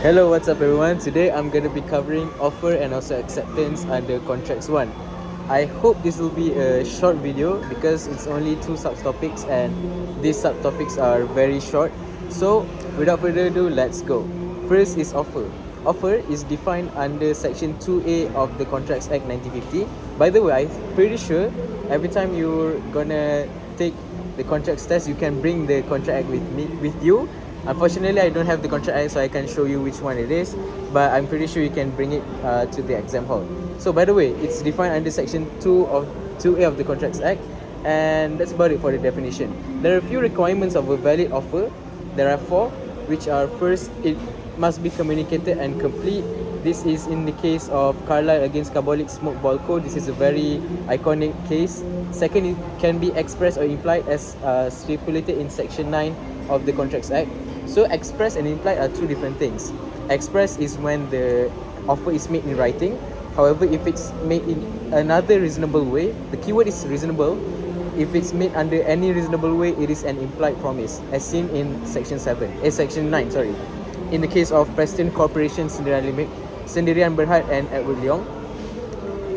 Hello, what's up everyone? Today I'm going to be covering offer and also acceptance under contracts 1. I hope this will be a short video because it's only 2 subtopics and these subtopics are very short. So without further ado, let's go. First is offer. Offer is defined under section 2A of the Contracts Act 1950. By the way, I'm pretty sure every time you're gonna take the contracts test, you can bring the contract act with you. Unfortunately, I don't have the contract act, so I can't show you which one it is, but I'm pretty sure you can bring it to the exam hall. So by the way, it's defined under section 2A of the Contracts Act, and that's about it for the definition. There are a few requirements of a valid offer. There are 4, which are: first, it must be communicated and complete. This is in the case of Carlyle against Carbolic Smoke Ball Code. This is a very iconic case. Second, it can be expressed or implied as stipulated in section 9 of the Contracts Act. So express and implied are 2 different things. Express is when the offer is made in writing. However, if it's made in another reasonable way, the keyword is reasonable. If it's made under any reasonable way, it is an implied promise, as seen in section 9, sorry. In the case of Preston Corporation Sendirian Berhad and Edward Leong.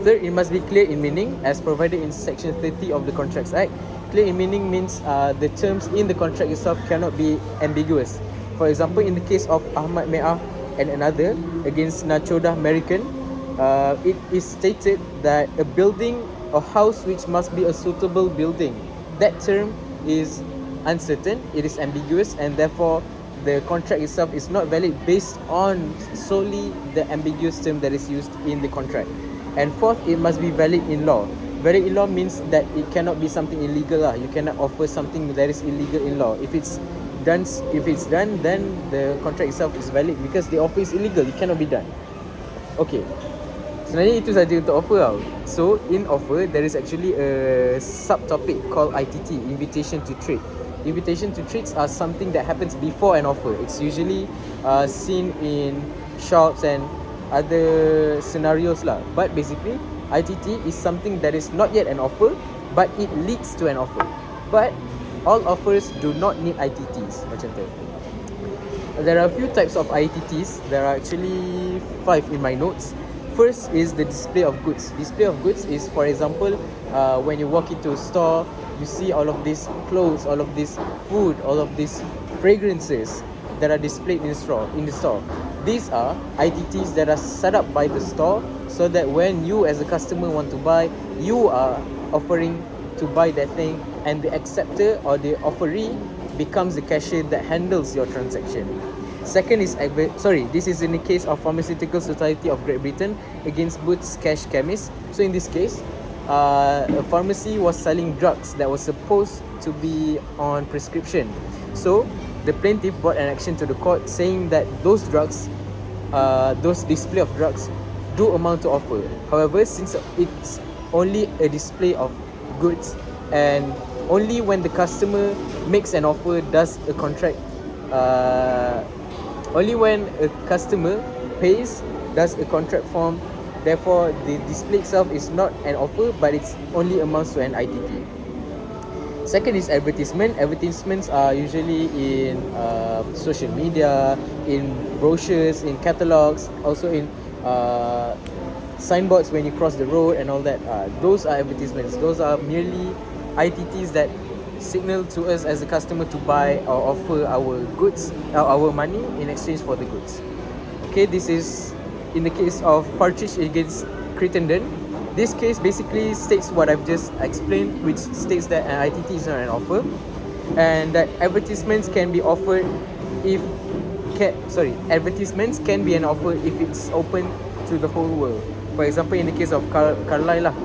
Third, it must be clear in meaning as provided in section 30 of the Contracts Act. Clear in meaning means the terms in the contract itself cannot be ambiguous. For example, in the case of Ahmad Me'ah and another against Nachoda American, it is stated that a building or house which must be a suitable building. That term is uncertain, it is ambiguous, and therefore the contract itself is not valid based on solely the ambiguous term that is used in the contract. And fourth, it must be valid in law. Valid in law means that it cannot be something illegal. You cannot offer something that is illegal in law. If it's done, then the contract itself is valid because the offer is illegal. It cannot be done. Okay. Sebenarnya itu saja untuk offer tau. So in offer, there is actually a subtopic called ITT, Invitation to Trade. Invitation to trades are something that happens before an offer. It's usually seen in shops and other scenarios lah. But basically, ITT is something that is not yet an offer, but it leads to an offer. But all offers do not need ITTs macam tu. There are a few types of ITTs. There are actually 5 in my notes. First is the display of goods. Display of goods is, for example, when you walk into a store, you see all of these clothes, all of this food, all of these fragrances that are displayed in the store. These are ITTs that are set up by the store so that when you as a customer want to buy, you are offering to buy that thing, and the acceptor or the offeree becomes the cashier that handles your transaction. Second is this is in the case of Pharmaceutical Society of Great Britain against Boots Cash Chemist. So in this case, a pharmacy was selling drugs that was supposed to be on prescription. So the plaintiff brought an action to the court saying that those drugs, those display of drugs do amount to offer. However, since it's only a display of goods and only when the customer makes an offer does a contract, only when a customer pays does a contract form. Therefore, the display itself is not an offer, but it's only amounts to an ITT. Second is advertisement. Advertisements are usually in social media, in brochures, in catalogs, also in signboards when you cross the road and all that. Those are advertisements. Those are merely ITTs that signal to us as a customer to buy or offer our goods, our money in exchange for the goods. Okay, this is in the case of Partridge against Crittenden. This case basically states what I've just explained, which states that an ITT is not an offer, and that advertisements can be offered advertisements can be an offer if it's open to the whole world. For example, in the case of Carlyle lah.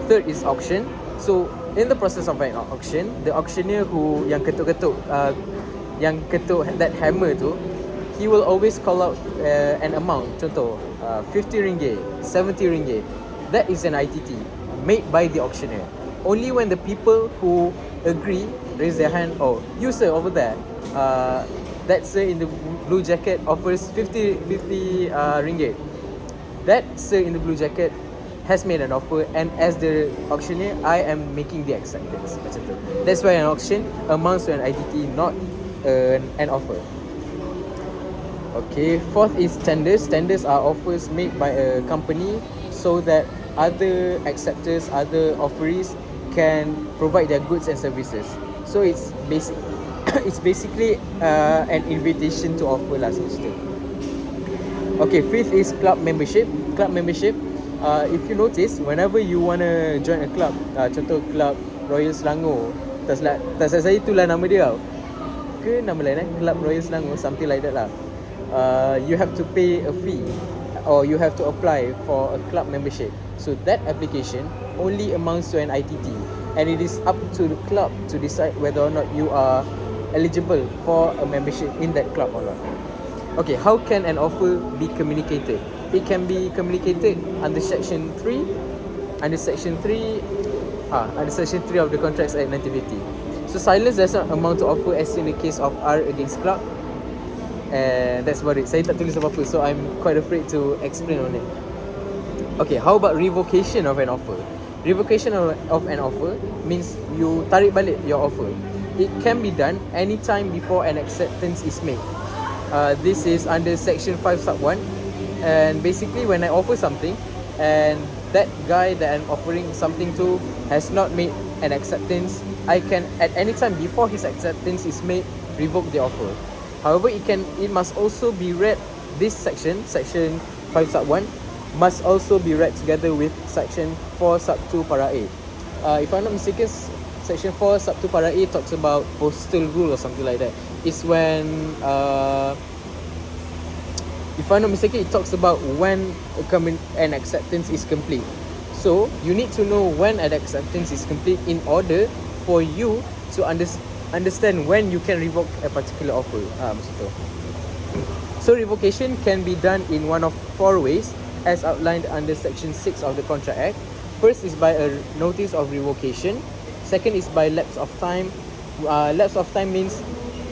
Third is auction. So in the process of an auction, the auctioneer yang ketuk that hammer tu, he will always call out an amount. Contoh, 50 ringgit, 70 ringgit. That is an ITT made by the auctioneer. Only when the people who agree raise their hand, oh, you sir over there, that sir in the blue jacket offers 50 ringgit. That sir in the blue jacket has made an offer, and as the auctioneer, I am making the acceptance. Macam tu. That's why an auction amounts to an ITT, not an offer. Okay, fourth is tenders. Tenders are offers made by a company so that other acceptors, other offerees can provide their goods and services. So it's it's basically an invitation to offer lah sister. Okay, fifth is club membership. Club membership, if you notice, whenever you wanna join a club, contoh club Royal Selangor, tak salah saya itulah nama dia tau. Ke nama lain Club Royal Selangor, something like that lah. You have to pay a fee or you have to apply for a club membership. So that application only amounts to an ITT, and it is up to the club to decide whether or not you are eligible for a membership in that club or not. Okay, how can an offer be communicated? It can be communicated under section 3 under section 3 of the Contracts Act 1950. So silence does not amount to offer as in the case of R against club, and that's about it. Saya tak tulis apa-apa, so I'm quite afraid to explain on it. Okay, how about revocation of an offer? Revocation of an offer means you tarik balik your offer. It can be done anytime before an acceptance is made. This is under section 5 sub 1, and basically when I offer something and that guy that I'm offering something to has not made an acceptance, I can at any time before his acceptance is made revoke the offer. However, it must also be read, this section 5 sub 1 must also be read together with section 4 sub 2 para A. If I'm not mistaken, section 4 sub 2 para A talks about Postal Rule or something like that. It's when if I'm not mistaken, it talks about when an acceptance is complete. So you need to know when an acceptance is complete in order for you to understand when you can revoke a particular offer. Macam tu. So revocation can be done in one of 4 ways as outlined under section 6 of the Contract Act. First is by a notice of revocation. Second is by lapse of time. Lapse of time means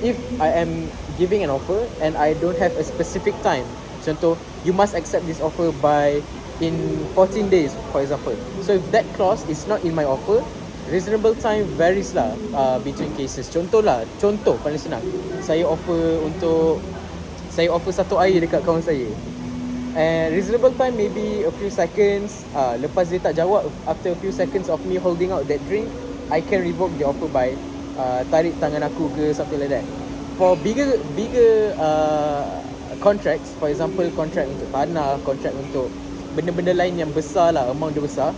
if I am giving an offer and I don't have a specific time. Contoh, you must accept this offer in 14 days, for example. So if that clause is not in my offer, reasonable time varies lah between cases. Contoh paling senang, saya offer satu air dekat kawan saya, and reasonable time maybe a few seconds. Lepas dia tak jawab, after a few seconds of me holding out that drink, I can revoke the offer by tarik tangan aku ke something like that. For bigger contracts, for example contract untuk tanah, contract untuk benda-benda lain yang besar lah, amount dia besar,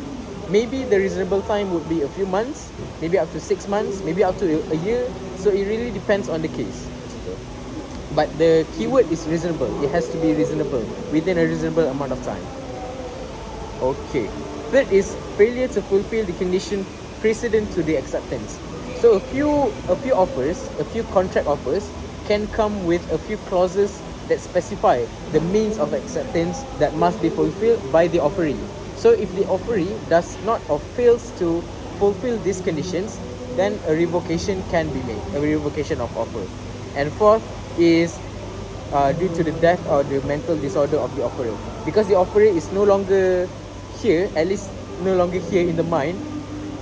maybe the reasonable time would be a few months, maybe up to 6 months, maybe up to a year. So it really depends on the case. But the keyword is reasonable. It has to be reasonable, within a reasonable amount of time. Okay. Third is failure to fulfill the condition precedent to the acceptance. So a few offers, a few contract offers can come with a few clauses that specify the means of acceptance that must be fulfilled by the offeree. So if the offeree does not or fails to fulfill these conditions, then a revocation can be made, a revocation of offer. And fourth is due to the death or the mental disorder of the offerer. Because the offeree is no longer here, at least no longer here in the mind,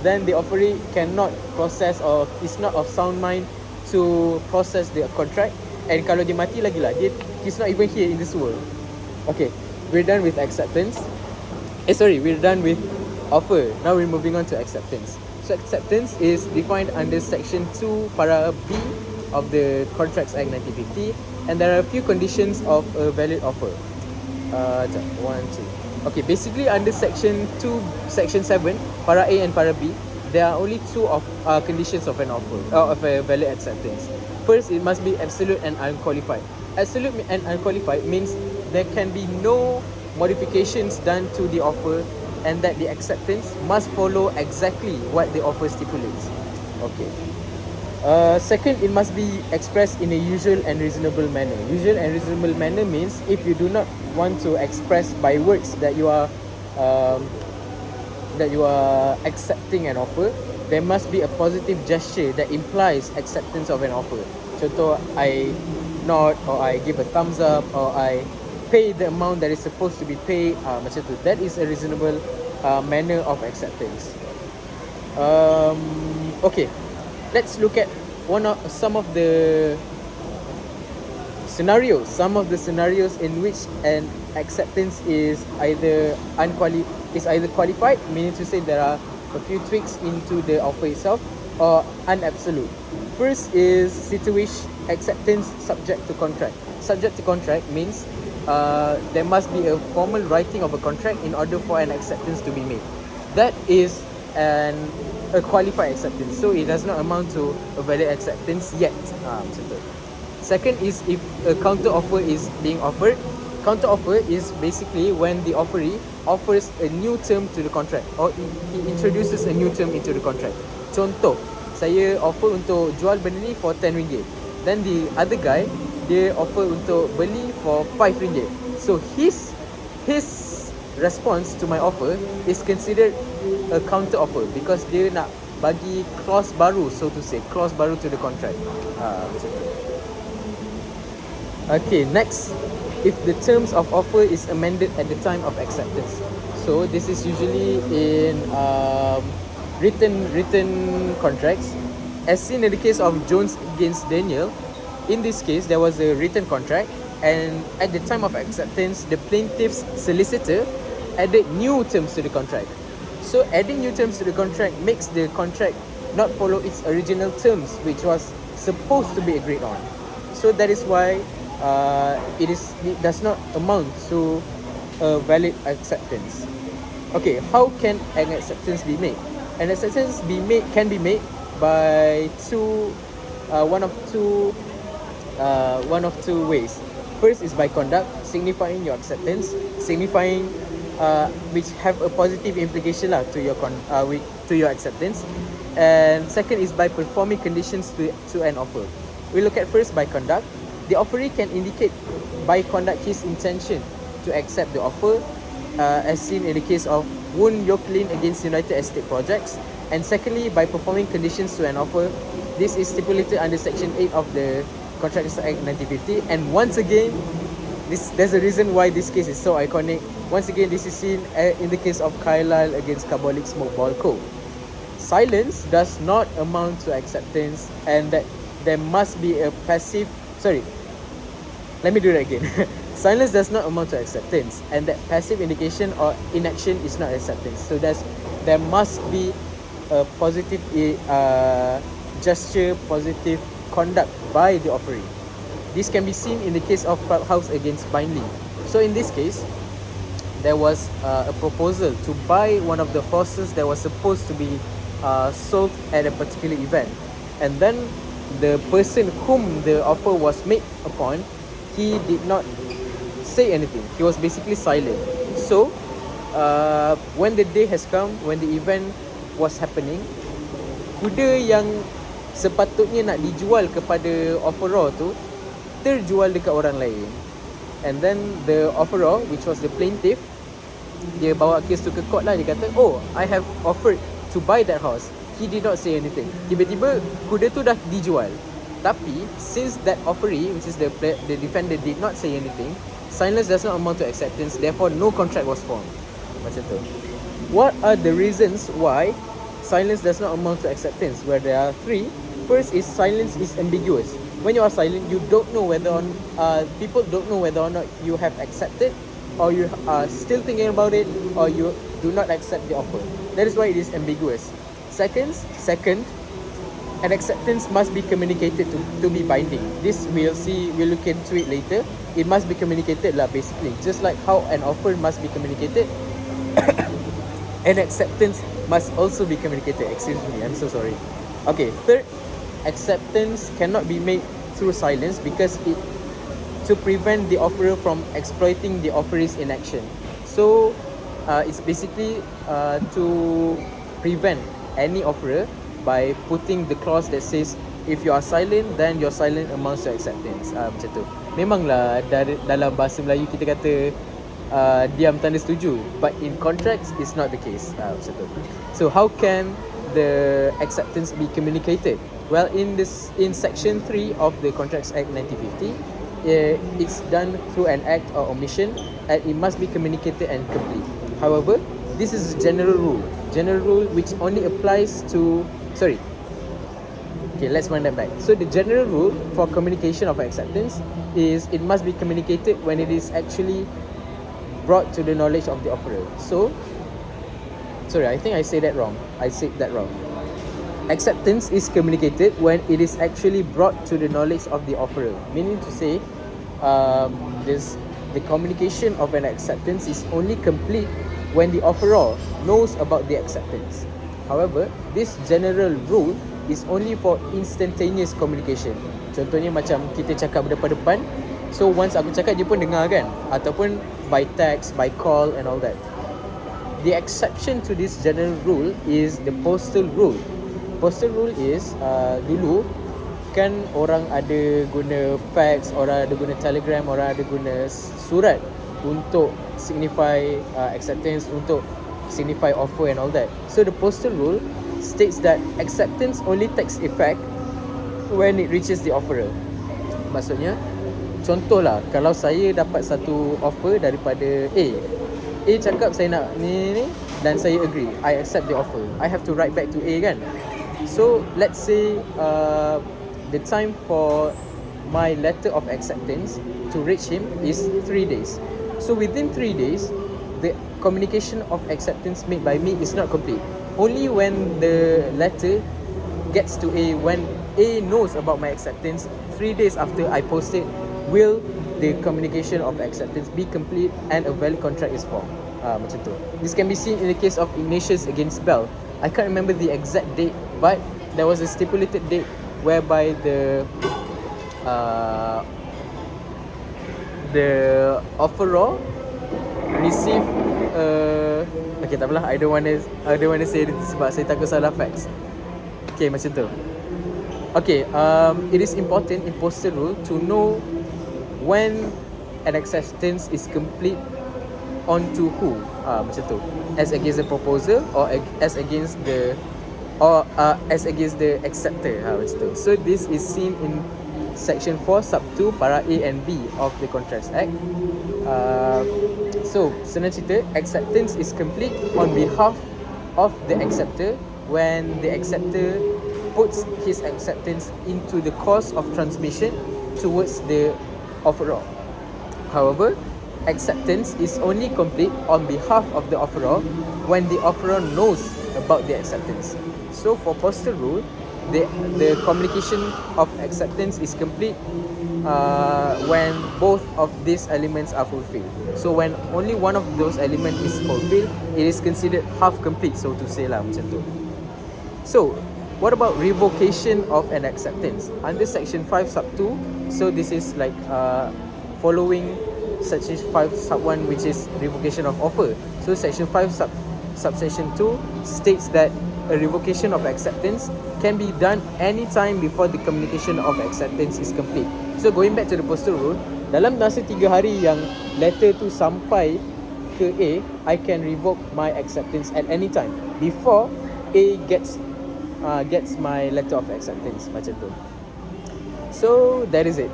then the offeree cannot process or is not of sound mind to process the contract. And kalau dia mati lagi lah, he's not even here in this world. Okay, we're done with acceptance. We're done with offer. Now we're moving on to acceptance. So acceptance is defined under section 2 para B of the Contracts Act 1950, and there are a few conditions of a valid offer. 1, 2. Okay, basically under section 7 para A and para B, there are only 2 of conditions of an offer of a valid acceptance. First, it must be absolute and unqualified. Absolute and unqualified means there can be no modifications done to the offer, and that the acceptance must follow exactly what the offer stipulates. Okay. Second, it must be expressed in a usual and reasonable manner. Usual and reasonable manner means if you do not want to express by words that you are accepting an offer, there must be a positive gesture that implies acceptance of an offer. Contoh, I nod, or I give a thumbs up, or I pay the amount that is supposed to be paid. Macam tu. That is a reasonable manner of acceptance. Okay, let's look at some of the scenarios. Some of the scenarios in which an acceptance is either qualified, meaning to say there are a few tweaks into the offer itself, or unabsolute. First is situation acceptance subject to contract. Subject to contract means there must be a formal writing of a contract in order for an acceptance to be made. That is a qualified acceptance, so it does not amount to a valid acceptance yet. Macam tu. Second is if a counter offer is being offered. Counter offer is basically when the offeree offers a new term to the contract, or he introduces a new term into the contract. Contoh, saya offer untuk jual benda ni for RM10, then the other guy dia offer untuk beli for RM5. So his response to my offer is considered a counter offer because dia nak bagi clause baru, so to say, clause baru to the contract. Macam tu. Okay, next, if the terms of offer is amended at the time of acceptance. So this is usually in written contracts, as seen in the case of Jones against Daniel. In this case, there was a written contract, and at the time of acceptance, the plaintiff's solicitor added new terms to the contract. So adding new terms to the contract makes the contract not follow its original terms, which was supposed to be agreed on. So that is why it does not amount to a valid acceptance. Okay, how can an acceptance be made? An acceptance can be made by one of two ways. First is by conduct, signifying your acceptance, which have a positive implication to your acceptance. And second is by performing conditions to an offer. We look at first by conduct. The offeree can indicate by conduct his intention to accept the offer, as seen in the case of Woon Yok Lin against United Estate Projects. And secondly, by performing conditions to an offer. This is stipulated under Section 8 of the Contracts Act 1950. And once again, there's a reason why this case is so iconic. Once again, this is seen in the case of Carlyle against Carbolic Smoke Ball Co. Silence does not amount to acceptance, and that there must be a passive. Let me do that again. Silence does not amount to acceptance, and that passive indication or inaction is not acceptance. So there must be a positive gesture, positive conduct by the offeree. This can be seen in the case of Clubhouse against Bindley. So in this case, there was a proposal to buy one of the horses that was supposed to be sold at a particular event, and then the person whom the offer was made upon, he did not say anything. He was basically silent. So when the day has come, when the event was happening, kuda yang sepatutnya nak dijual kepada offeror tu terjual dekat orang lain. And then the offeror, which was the plaintiff, dia bawa kes tu ke court lah. Dia kata, oh, I have offered to buy that horse. He did not say anything. Tiba-tiba kuda tu dah dijual. Tapi since that offeree, which is the defendant, did not say anything, silence does not amount to acceptance. Therefore, no contract was formed. Macam tu. What are the reasons why silence does not amount to acceptance? Well, there are three. First is silence is ambiguous. When you are silent, you don't know people don't know whether or not you have accepted, or you are still thinking about it, or you do not accept the offer. That is why it is ambiguous. Second, an acceptance must be communicated to be binding. This we'll look into it later. It must be communicated lah, basically. Just like how an offer must be communicated, an acceptance must also be communicated. Excuse me, I'm so sorry. Okay, third, acceptance cannot be made through silence because to prevent the offerer from exploiting the offeree's inaction. So it's basically to prevent any offerer by putting the clause that says if you are silent, then your silent amounts to acceptance. Macam tu. Memanglah dalam bahasa Melayu kita kata diam tanda setuju, but in contracts it's not the case. Macam tu. So how can the acceptance be communicated? Well, in section 3 of the Contracts Act 1950, it's done through an act or omission, and it must be communicated and complete. However, this is a general rule which only applies to let's wind that back. So the general rule for communication of acceptance is it must be communicated when it is actually brought to the knowledge of the offerer. So, sorry, I think I said that wrong. Acceptance is communicated when it is actually brought to the knowledge of the offerer. Meaning to say, the communication of an acceptance is only complete when the offeror knows about the acceptance. However, this general rule is only for instantaneous communication. Contohnya macam kita cakap berdepan-depan, so once aku cakap dia pun dengar kan, ataupun by text, by call and all that. The exception to this general rule is the postal rule. Postal rule is dulu kan orang ada guna fax, orang ada guna telegram, orang ada guna surat untuk signify acceptance, untuk signify offer and all that. So the postal rule states that acceptance only takes effect when it reaches the offerer. Maksudnya, contohlah, kalau saya dapat satu offer daripada A cakap saya nak ni dan saya agree, I accept the offer, I have to write back to A kan. So let's say the time for my letter of acceptance to reach him is 3 days. So within 3 days, the communication of acceptance made by me is not complete. Only when the letter gets to A, when A knows about my acceptance 3 days after I post it, will the communication of acceptance be complete and a valid contract is formed. Macam tu. This can be seen in the case of Ignatius against Bell. I can't remember the exact date, but there was a stipulated date whereby the offeror received okay, tak apalah, I don't want to say it sebab saya takut salah facts. Okay, macam tu. Okay, it is important in postal rule to know when an acceptance is complete onto who, macam tu, as against the proposer or as against the acceptor, macam tu. So this is seen in section 4 sub 2 para A and B of the Contracts Act. So senang cerita, acceptance is complete on behalf of the acceptor when the acceptor puts his acceptance into the course of transmission towards the offeror. However, acceptance is only complete on behalf of the offeror when the offeror knows about the acceptance. So for postal rule, the communication of acceptance is complete when both of these elements are fulfilled. So when only one of those elements is fulfilled, it is considered half complete, so to say lah, macam tu. So what about revocation of an acceptance? Under section 5 sub 2, so this is like following section 5 sub 1, which is revocation of offer. So section 5 subsection 2 states that a revocation of acceptance can be done anytime before the communication of acceptance is complete. So going back to the postal rule, dalam masa 3 hari yang letter tu sampai ke A, I can revoke my acceptance at any time before A gets my letter of acceptance, macam tu. So that is it.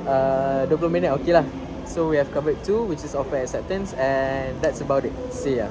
20 minit okay lah. So we have covered 2, which is offer acceptance, and that's about it. See ya.